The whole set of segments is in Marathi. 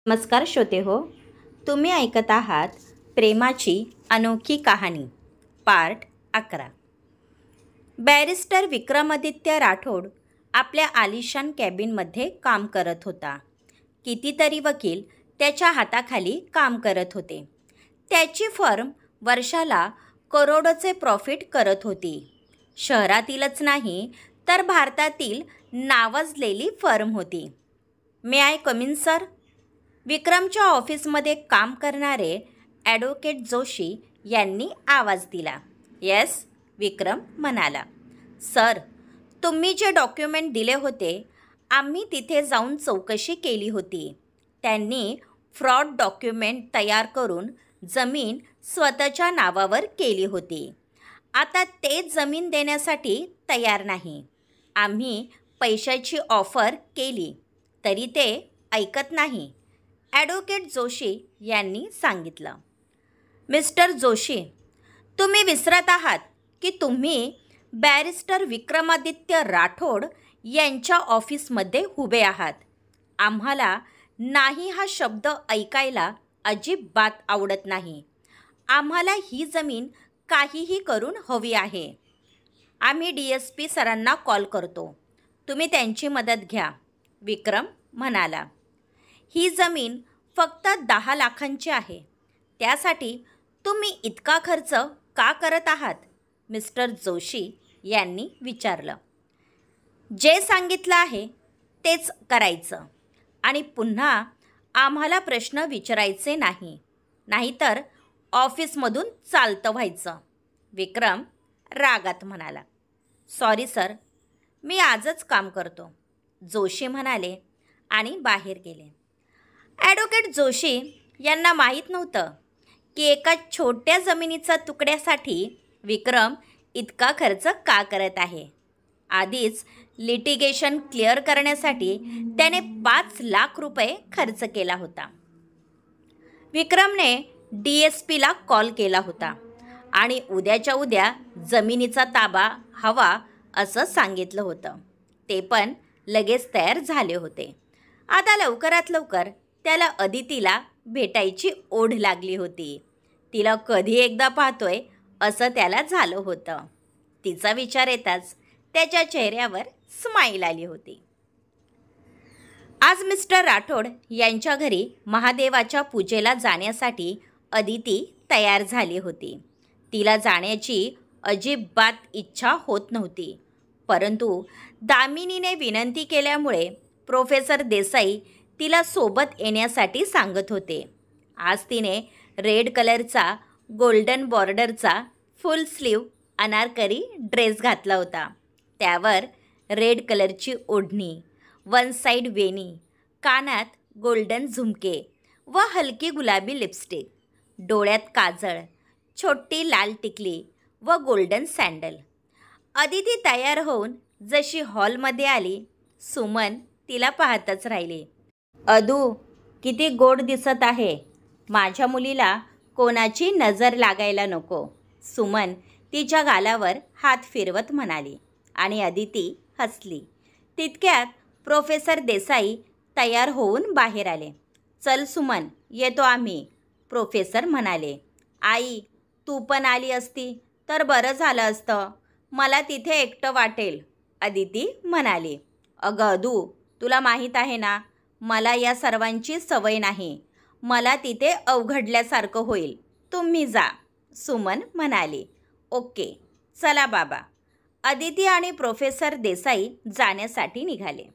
नमस्कार श्रोते हो, तुम्ही ऐकत आहात प्रेमाची अनोखी कहाणी पार्ट 11। बॅरिस्टर विक्रमादित्य राठोड आपल्या आलिशान कॅबिनमध्ये काम करत होता। कितीतरी वकील त्याच्या हाताखाली काम करत होते। त्याची फर्म वर्षाला करोडोचे प्रॉफिट करत होती। शहरातीलच नाही तर भारतातील नावाजलेली फर्म होती। मे आय कम इन सर? विक्रमच्या ऑफिसमध्ये काम करणारे ॲडव्होकेट जोशी यांनी आवाज दिला। येस, विक्रम म्हणाला। सर, तुम्ही जे डॉक्युमेंट दिले होते, आम्ही तिथे जाऊन चौकशी केली होती। त्यांनी फ्रॉड डॉक्युमेंट तयार करून जमीन स्वतःच्या नावावर केली होती। आता तेच जमीन देण्यासाठी तयार नाही। आम्ही पैशाची ऑफर केली तरी ते ऐकत नाही, ॲडव्होकेट जोशी यांनी सांगितलं। मिस्टर जोशी, तुम्ही विसरत आहात की तुम्ही बॅरिस्टर विक्रमादित्य राठोड यांच्या ऑफिसमध्ये उभे आहात। आम्हाला नाही हा शब्द ऐकायला अजिबात आवडत नाही। आम्हाला ही जमीन काहीही करून हवी आहे। आम्ही DSP सरांना कॉल करतो, तुम्ही त्यांची मदत घ्या, विक्रम म्हणाला। ही जमीन फक्त 10 लाखांची आहे। त्यासाठी तुम्ही इतका खर्च का करत आहात? मिस्टर जोशी यांनी विचारलं। जे सांगितलं आहे तेच करायचं आणि पुन्हा आम्हाला प्रश्न विचारायचे नाही, नाहीतर ऑफिसमधून चालतं व्हायचं, विक्रम रागात म्हणाला। सॉरी सर, मी आजच काम करतो, जोशी म्हणाले आणि बाहेर गेले। ॲडव्होकेट जोशी यांना माहीत नव्हतं की एका छोट्या जमिनीचा तुकड्यासाठी विक्रम इतका खर्च का करत आहे। आधीच लिटिगेशन क्लिअर करण्यासाठी त्याने 5 लाख रुपये खर्च केला होता। विक्रमने DSPला कॉल केला होता आणि उद्याच्या उद्या जमिनीचा ताबा हवा असं सांगितलं होतं। ते पण लगेच तयार झाले होते। आता लवकरात लवकर त्याला अदितीला भेटायची ओढ लागली होती। तिला कधी एकदा पाहतोय असं त्याला झालं होतं। तिचा विचार येताच त्याच्या चेहऱ्यावर स्माईल आली होती। आज मिस्टर राठोड यांच्या घरी महादेवाच्या पूजेला जाण्यासाठी अदिती तयार झाली होती। तिला जाण्याची अजिबात इच्छा होत नव्हती, परंतु दामिनीने विनंती केल्यामुळे प्रोफेसर देसाई तिला सोबत येण्यासाठी सांगत होते। आज तिने रेड कलरचा गोल्डन बॉर्डरचा फुल स्लीव अनारकरी ड्रेस घातला होता। त्यावर रेड कलरची ओढणी, 1 साइड वेणी, कानात गोल्डन झुमके व हलकी गुलाबी लिपस्टिक, डोळ्यात काजळ, छोटी लाल टिकली व गोल्डन सँडल। अदिती तयार होऊन जशी हॉलमध्ये आली, सुमन तिला पाहतच राहिली। अदू, किती गोड दिसत आहे। माझ्या मुलीला कोणाची नजर लागायला नको, सुमन तिच्या गालावर हात फिरवत म्हणाली आणि अदिती हसली। तितक्यात प्रोफेसर देसाई तयार होऊन बाहेर आले। चल सुमन, येतो आम्ही, प्रोफेसर म्हणाले। आई, तू पण आली असती तर बरं झालं असतं, मला तिथे एकटं वाटेल, अदिती म्हणाली। अगं अदू, तुला माहीत आहे ना, मला या सर्वांची सवय नाही, मला तिथे अवघडल्यासारखं होईल, तुम्ही जा, सुमन म्हणाली। ओके, चला बाबा। अदिती आणि प्रोफेसर देसाई जाण्यासाठी निघाले।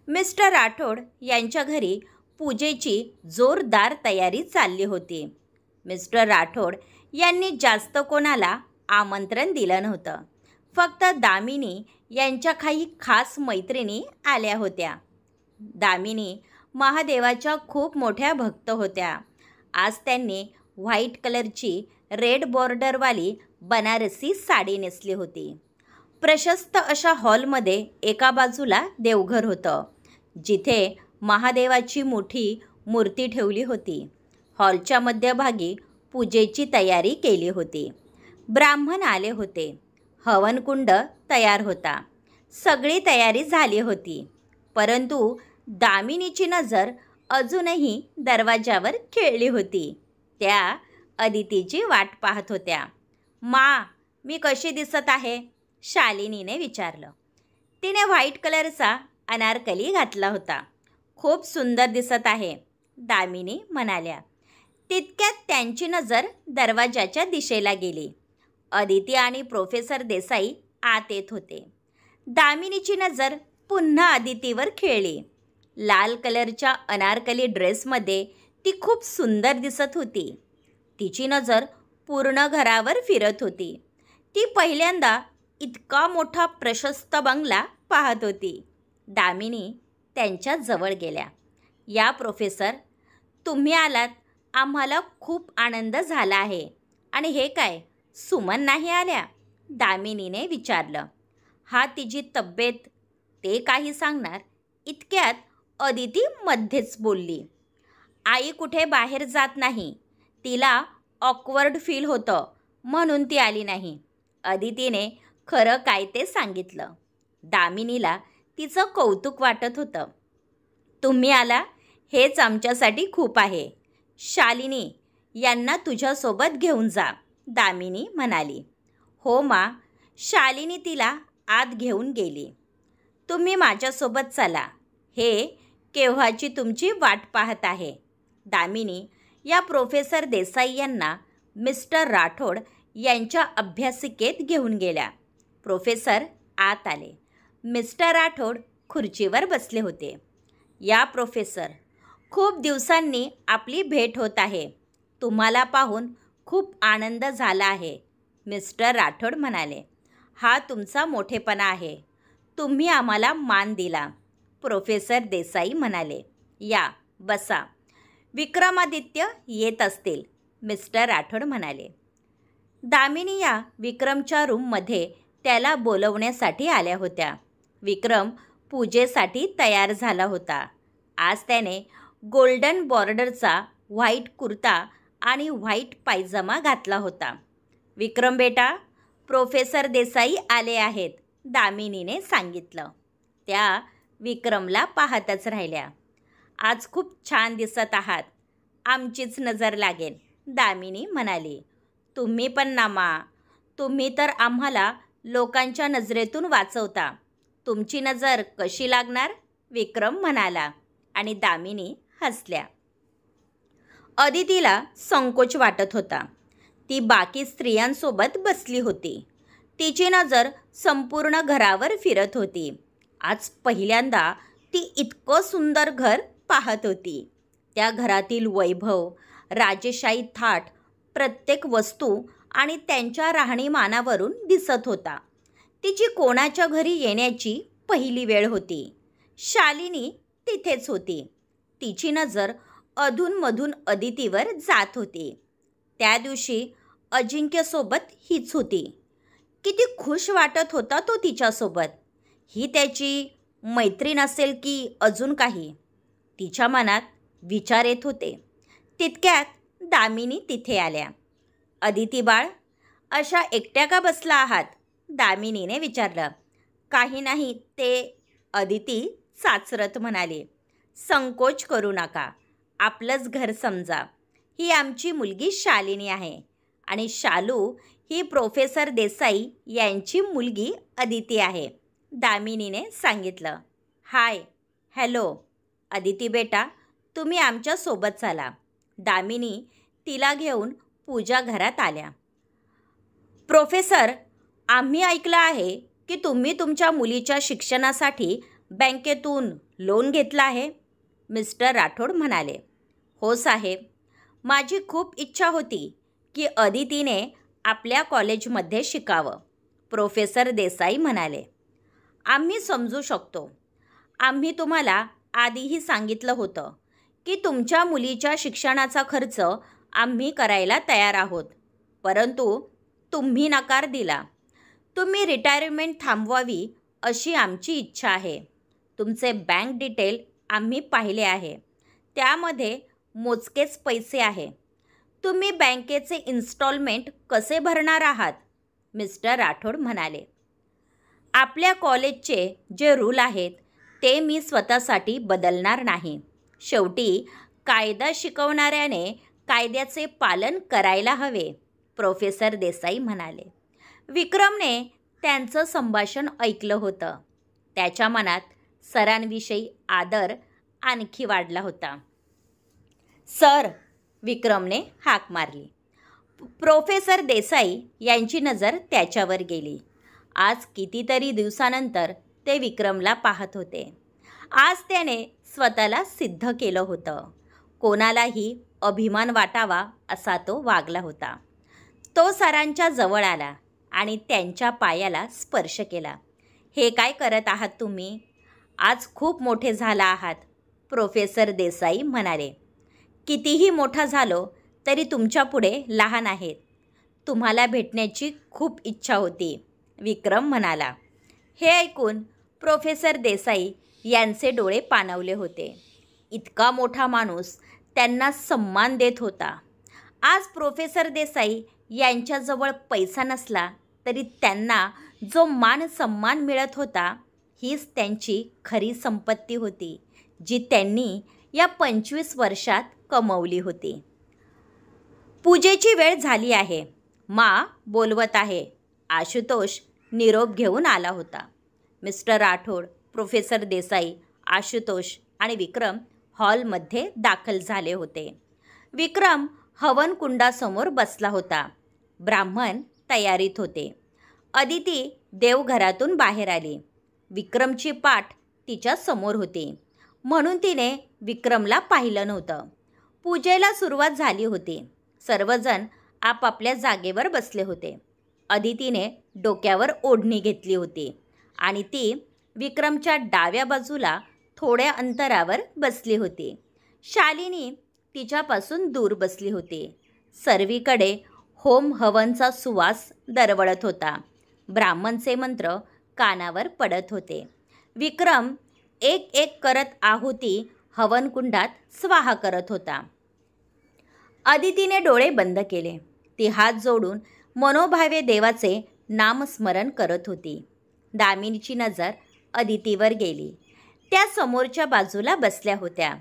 मिस्टर राठोड यांच्या घरी पूजेची जोरदार तयारी चालली होती। मिस्टर राठोड यांनी जास्त कोणाला आमंत्रण दिलं नव्हतं। फक्त दामिनी यांच्या काही खास मैत्रिणी आल्या होत्या। दामिनी महादेवाच्या खूप मोठ्या भक्त होत्या। आज त्यांनी व्हाईट कलरची रेड बॉर्डरवाली बनारसी साडी नेसली होती। प्रशस्त अशा हॉलमध्ये एका बाजूला देवघर होतं, जिथे महादेवाची मोठी मूर्ती ठेवली होती। हॉलच्या मध्यभागी पूजेची तयारी केली होती। ब्राह्मण आले होते। हवनकुंड तयार होता। सगळी तयारी झाली होती, परंतु दामिनीची नजर अजूनही दरवाजावर खेळली होती. त्या अदितीची वाट पाहत होत्या. मा, मी कशी दिसत आहे? शालिनीने विचारलं. तिने व्हाईट कलरचा अनारकली घातला होता. खूप सुंदर दिसत आहे, दामिनी म्हणाल्या. तितक्यात त्यांची नजर दरवाजाच्या दिशेला गेली. अदिती आणि प्रोफेसर देसाई आत येत होते. दामिनीची नजर पुन्हा अदितीवर खेळली. लाल कलरच्या अनारकली ड्रेसमध्ये ती खूप सुंदर दिसत होती. तिची नजर पूर्ण घरावर फिरत होती. ती पहिल्यांदा इतका मोठा प्रशस्त बंगला पाहत होती. दामिनी त्यांच्या जवळ गेल्या. या प्रोफेसर, तुम्ही आलात, आम्हाला खूप आनंद झाला आहे. आणि हे काय, सुमन नाही आल्या? दामिनीने विचारलं. हा, तिची तब्येत, ते काही सांगणार इतक्यात अदिती मध्येच बोलली. आई कुठे बाहेर जात नाही, तिला ऑकवर्ड फील होतं म्हणून ती आली नाही. अदितीने खरं काय ते सांगितलं. दामिनीला तिचं कौतुक वाटत होतं. तुम्ही आला हेच आमच्यासाठी खूप आहे. शालिनी, यांना तुझ्यासोबत घेऊन जा, दामिनी म्हणाली. हो मा, शालिनी तिला आत घेऊन गेली. तुम्ही माझ्यासोबत चला, हे केव्हाची तुमची वाट पाहत आहे. दामिनी या प्रोफेसर देसाई यांना मिस्टर राठोड यांच्या अभ्यासिकेत घेऊन गेल्या. प्रोफेसर आत आले. मिस्टर राठोड खुर्चीवर बसले होते. या प्रोफेसर, खूप दिवसांनी आपली भेट होत आहे. तुम्हाला पाहून खूप आनंद झाला आहे, मिस्टर राठोड म्हणाले. हा तुमचा मोठेपणा आहे. तुम्ही आम्हाला मान दिला, प्रोफेसर देसाई म्हणाले. या, बसा. विक्रमादित्य येत असतील, मिस्टर राठोड म्हणाले. दामिनी या विक्रमच्या रूममध्ये त्याला बोलवण्यासाठी आल्या होत्या. विक्रम पूजेसाठी तयार झाला होता. आज त्याने गोल्डन बॉर्डरचा व्हाईट कुर्ता आणि व्हाईट पायजमा घातला होता. विक्रम बेटा, प्रोफेसर देसाई आले आहेत, दामिनीने सांगितलं. त्या विक्रमला पाहतच राहिल्या. आज खूप छान दिसत आहात, आमचीच नजर लागेल, दामिनी म्हणाली. तुम्ही पण ना मा, तुम्ही तर आम्हाला लोकांच्या नजरेतून वाचवता. तुमची नजर कशी लागणार, विक्रम म्हणाला. आणि दामिनी हसल्या. अदितीला संकोच वाटत होता. ती बाकी स्त्रियांसोबत बसली होती. तिची नजर संपूर्ण घरावर फिरत होती. आज पहिल्यांदा ती इतकं सुंदर घर पाहत होती. त्या घरातील वैभव, राजेशाही थाट, प्रत्येक वस्तू आणि त्यांच्या राहणीमानावरून दिसत होता. तिची कोणाच्या घरी येण्याची पहिली वेळ होती. शालिनी तिथेच होती. तिची नजर अधूनमधून अदितीवर जात होती. त्या दिवशी अजिंक्यसोबत हीच होती. किती खुश वाटत होता तो तिच्यासोबत. ही त्याची मैत्रीण असेल की अजून काही, तिच्या मनात विचार येत होते. तितक्यात दामिनी तिथे आल्या. अदिती बाळ, अशा एकट्या का बसला आहात, दामिनीने विचारलं. काही नाही, ते, अदिती चाचरत म्हणाली. संकोच करू नका, आपलंच घर समजा. ही आमची मुलगी शालिनी आहे आणि शालू ही प्रोफेसर देसाई यांची मुलगी अदिती आहे, दामिनीने सांगितलं. हाय, हॅलो, अदिती बेटा, तुम्ही आमच्यासोबत चला. दामिनी तिला घेऊन पूजा घरात आल्या. प्रोफेसर, आम्ही ऐकलं आहे की तुम्ही तुमच्या मुलीच्या शिक्षणासाठी बँकेतून लोन घेतलं आहे, मिस्टर राठोड म्हणाले. हो साहेब, माझी खूप इच्छा होती की अदितीने आपल्या कॉलेजमध्ये शिकावं, प्रोफेसर देसाई म्हणाले. आम्ही समजू शकतो. आम्ही तुम्हाला आधीही सांगितलं होतं की तुमच्या मुलीच्या शिक्षणाचा खर्च आम्ही करायला तयार आहोत, परंतु तुम्ही नकार दिला. तुम्ही रिटायरमेंट थांबवावी अशी आमची इच्छा आहे. तुमचे बँक डिटेल आम्ही पाहिले आहे, त्यामध्ये मोजकेच पैसे आहे. तुम्ही बँकेचे इन्स्टॉलमेंट कसे भरणार आहात, मिस्टर राठोड म्हणाले. आपल्या कॉलेजचे जे रूल आहेत ते मी स्वतःसाठी बदलणार नाही, शेवटी कायदा शिकवणाऱ्याने कायद्याचे पालन करायला हवे, प्रोफेसर देसाई म्हणाले. विक्रमने त्यांचं संभाषण ऐकलं होतं. त्याच्या मनात सरांविषयी आदर आणखी वाढला होता. सर, विक्रमने हाक मारली. प्रोफेसर देसाई यांची नजर त्याच्यावर गेली. आज कितीतरी दिवसानंतर ते विक्रमला पाहत होते. आज त्याने स्वतःला सिद्ध केलं होतं. कोणालाही अभिमान वाटावा असा तो वागला होता. तो सरांच्या जवळ आला आणि त्यांच्या पायाला स्पर्श केला. हे काय करत आहात तुम्ही? आज खूप मोठे झाला आहात, प्रोफेसर देसाई म्हणाले. कितीही मोठा झालो तरी तुमच्यापुढे लहान आहेत. तुम्हाला भेटण्याची खूप इच्छा होती, विक्रम म्हणाला. हे ऐकून प्रोफेसर देसाई यांचे डोळे पाणावले होते. इतका मोठा माणूस त्यांना सन्मान देत होता. आज प्रोफेसर देसाई यांच्याजवळ पैसा नसला तरी त्यांना जो मान सन्मान मिळत होता, हीच त्यांची खरी संपत्ती होती, जी त्यांनी या 25 वर्षात कमवली होती. पूजेची वेळ झाली आहे, मा बोलवत आहे, आशुतोष निरोप घेऊन आला होता. मिस्टर राठोड, प्रोफेसर देसाई, आशुतोष आणि विक्रम हॉलमध्ये दाखल झाले होते. विक्रम हवनकुंडासमोर बसला होता. ब्राह्मण तयारीत होते. अदिती देवघरातून बाहेर आली. विक्रमची पाठ तिच्या समोर होती, म्हणून तिने विक्रमला पाहिलं नव्हतं. पूजेला सुरुवात झाली होती. सर्वजण आपापल्या जागेवर बसले होते. अदितीने डोक्यावर ओढणी घेतली होती आणि ती विक्रमच्या डाव्या बाजूला थोड्या अंतरावर बसली होती. शालिनी तिच्यापासून दूर बसली होती. सर्वीकडे होम हवनचा सुवास दरवळत होता. ब्राह्मणचे मंत्र कानावर पडत होते. विक्रम एक एक करत आहुती हवनकुंडात स्वाहा करत होता. अदितीने डोळे बंद केले. ती हात जोडून मनोभावे देवाचे नामस्मरण करत होती. दामिनीची नजर अदितीवर गेली. त्या समोरच्या बाजूला बसल्या होत्या.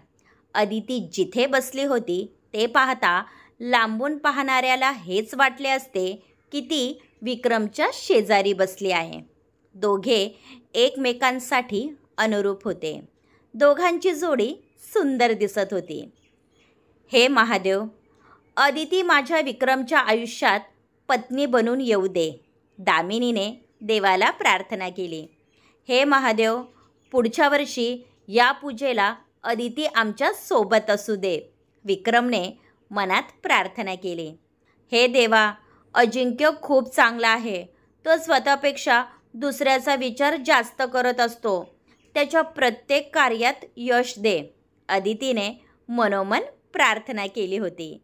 अदिती जिथे बसली होती ते पाहता लांबून पाहणाऱ्याला हेच वाटले असते की ती विक्रमच्या शेजारी बसली आहे. दोघे एकमेकांसाठी अनुरूप होते. दोघांची जोडी सुंदर दिसत होती. हे महादेव, अदिती माझ्या विक्रमच्या आयुष्यात पत्नी बनून येऊ दे, दामिनीने देवाला प्रार्थना केली. हे महादेव, पुढच्या वर्षी या पूजेला अदिती आमच्या सोबत असू दे, विक्रमने मनात प्रार्थना केली. हे देवा, अजिंक्य खूप चांगला आहे. तो स्वतःपेक्षा दुसऱ्याचा विचार जास्त करत असतो. त्याच्या प्रत्येक कार्यात यश दे, अदितीने मनोमन प्रार्थना केली होती.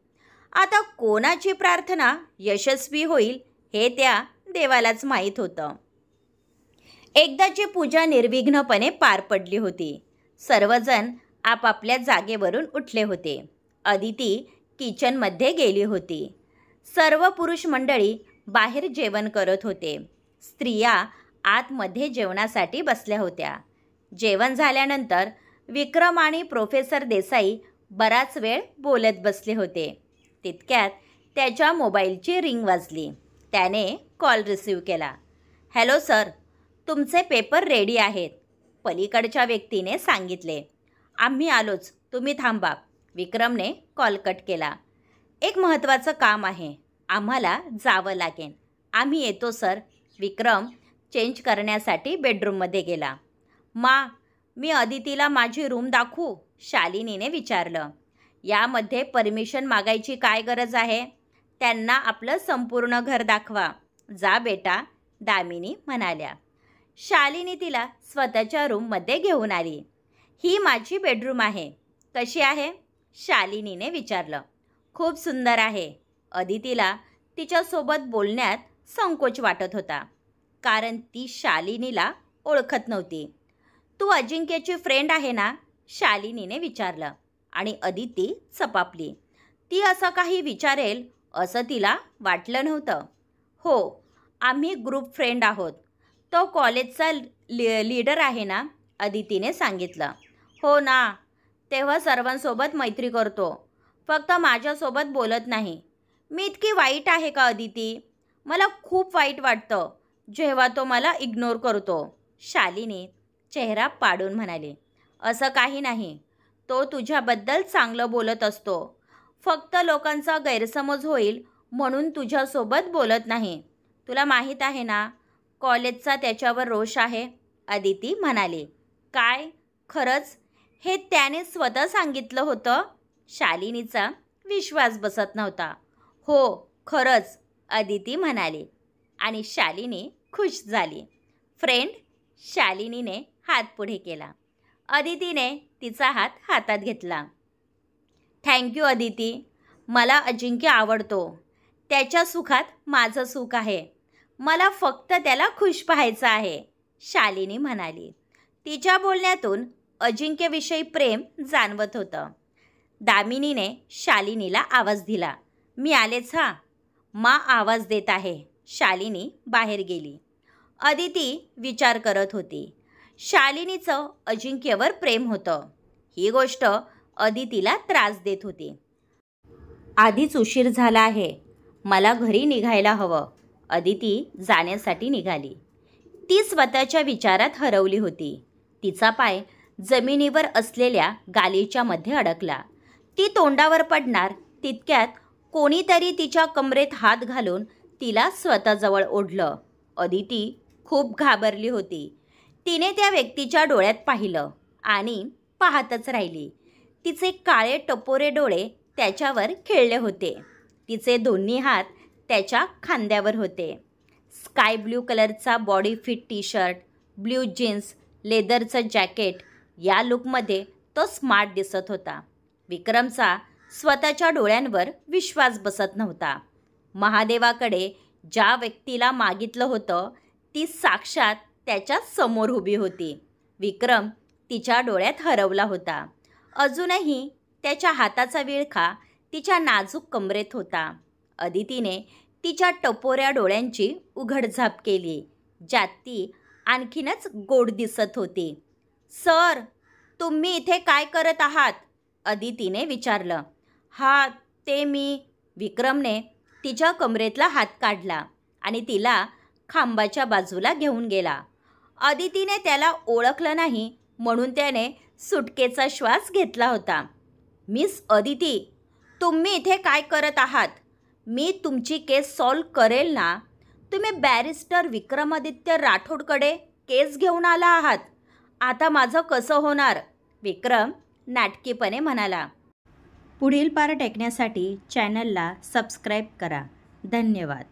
आता कोणाची प्रार्थना यशस्वी होईल हे त्या देवालाच माहीत होतं. एकदाची पूजा निर्विघ्नपणे पार पडली होती. सर्वजण आपापल्या जागेवरून उठले होते. अदिती किचनमध्ये गेली होती. सर्व पुरुष मंडळी बाहेर जेवण करत होते. स्त्रिया आतमध्ये जेवणासाठी बसल्या होत्या. जेवण झाल्यानंतर विक्रम आणि प्रोफेसर देसाई बराच वेळ बोलत बसले होते. तितक्यात त्याच्या मोबाईलची रिंग वाजली. त्याने कॉल रिसीव्ह केला. हॅलो सर, तुमचे पेपर रेडी आहेत, पलीकडच्या व्यक्तीने सांगितले. आम्ही आलोच, तुम्ही थांबा, विक्रमने कॉल कट केला. एक महत्त्वाचं काम आहे, आम्हाला जावं लागेल. आम्ही येतो सर. विक्रम चेंज करण्यासाठी बेडरूममध्ये गेला. मा, मी अदितीला माझी रूम दाखवू, शालिनीने विचारलं. यामध्ये परमिशन मागायची काय गरज आहे? त्यांना आपलं संपूर्ण घर दाखवा. जा बेटा, दामिनी म्हणाल्या. शालिनी तिला स्वतःच्या रूममध्ये घेऊन आली. ही माझी बेडरूम आहे, कशी आहे? शालिनीने विचारलं. खूप सुंदर आहे. अदितीला तिच्यासोबत बोलण्यात संकोच वाटत होता, कारण ती शालिनीला ओळखत नव्हती. तू अजिंक्यची फ्रेंड आहे ना? शालिनीने विचारलं आणि अदिती चपापली. ती असं काही विचारेल असं तिला वाटलं नव्हतं. हो, आम्ही ग्रुप फ्रेंड आहोत. तो कॉलेजचा लीडर आहे ना? अदितीने सांगितलं. हो ना, तेव्हा सर्वांसोबत मैत्री करतो, फक्त माझ्यासोबत बोलत नाही. मी इतकी वाईट आहे का अदिती? मला खूप वाईट वाटतं जेव्हा तो मला इग्नोर करतो. शालिनी चेहरा पाडून म्हणाली, असं काही नाही. तो तुझ्याबद्दल चांगलं बोलत असतो. फक्त लोकांचा गैरसमज होईल म्हणून तुझ्यासोबत बोलत नाही. तुला माहीत आहे ना, कॉलेजचा त्याच्यावर रोष आहे. अदिती म्हणाली, काय? खरंच? हे त्याने स्वतः सांगितलं होतं? शालिनीचा विश्वास बसत नव्हता. हो, खरंच, अदिती म्हणाली. आणि शालिनी खुश झाली. फ्रेंड, शालिनीने हात पुढे केला. अदितीने तिचा हात हातात घेतला. थँक्यू अदिती. मला अजिंक्य आवडतो. त्याच्या सुखात माझं सुख आहे. मला फक्त त्याला खुश पाहायचं आहे, शालिनी म्हणाली. तिच्या बोलण्यातून अजिंक्यविषयी प्रेम जाणवत होतं. दामिनीने शालिनीला आवाज दिला, मी आलेच हा. मा आवाज देत आहे. शालिनी बाहेर गेली. अदिती विचार करत होती. शालिनीचं अजिंक्यवर प्रेम होतं. ही गोष्ट अदितीला त्रास देत होती. आधीच उशीर झाला आहे. मला घरी निघायला हवं. अदिती जाण्यासाठी निघाली. ती स्वतःच्या विचारात हरवली होती. तिचा पाय जमिनीवर असलेल्या गालीच्या मध्ये अडकला. ती तोंडावर पडणार तितक्यात कोणीतरी तिच्या कमरेत हात घालून तिला स्वतःजवळ ओढलं. अदिती खूप घाबरली होती. तिने त्या व्यक्तीच्या डोळ्यात पाहिलं आणि पाहतच राहिली. तिचे काळे टपोरे डोळे त्याच्यावर खेळले होते. तिचे दोन्ही हात त्याच्या खांद्यावर होते. स्काय ब्ल्यू कलरचा body fit T shirt, blue jeans, लेदरचं जॅकेट, या लुकमध्ये तो स्मार्ट दिसत होता. विक्रमचा स्वतःच्या डोळ्यांवर विश्वास बसत नव्हता. महादेवाकडे ज्या व्यक्तीला मागितलं होतं ती साक्षात त्याच्या समोर उभी होती. विक्रम तिच्या डोळ्यात हरवला होता. अजूनही त्याच्या हाताचा विळखा तिच्या नाजूक कमरेत होता. अदितीने तिच्या टपोऱ्या डोळ्यांची उघडझाप केली, ज्यात ती आणखीनच गोड दिसत होती. सर, तुम्ही इथे काय करत आहात? अदितीने विचारलं. हा, ते मी. विक्रमने तिच्या कमरेतला हात काढला आणि तिला खांबाच्या बाजूला घेऊन गेला. अदितीने त्याला ओळखलं नाही म्हणून त्याने सुटकेचा श्वास घेतला होता. मिस अदिती, तुम्ही इथे काय करत आहात? मी तुमची केस सॉल्व करेल ना. तुम्ही बॅरिस्टर विक्रमादित्य राठोडकडे केस घेऊन आला आहात. आता माझं कसं होणार? विक्रम नाटकीपणे म्हणाला. पुढील पार्ट ऐकण्यासाठी चॅनलला सबस्क्राईब करा. धन्यवाद.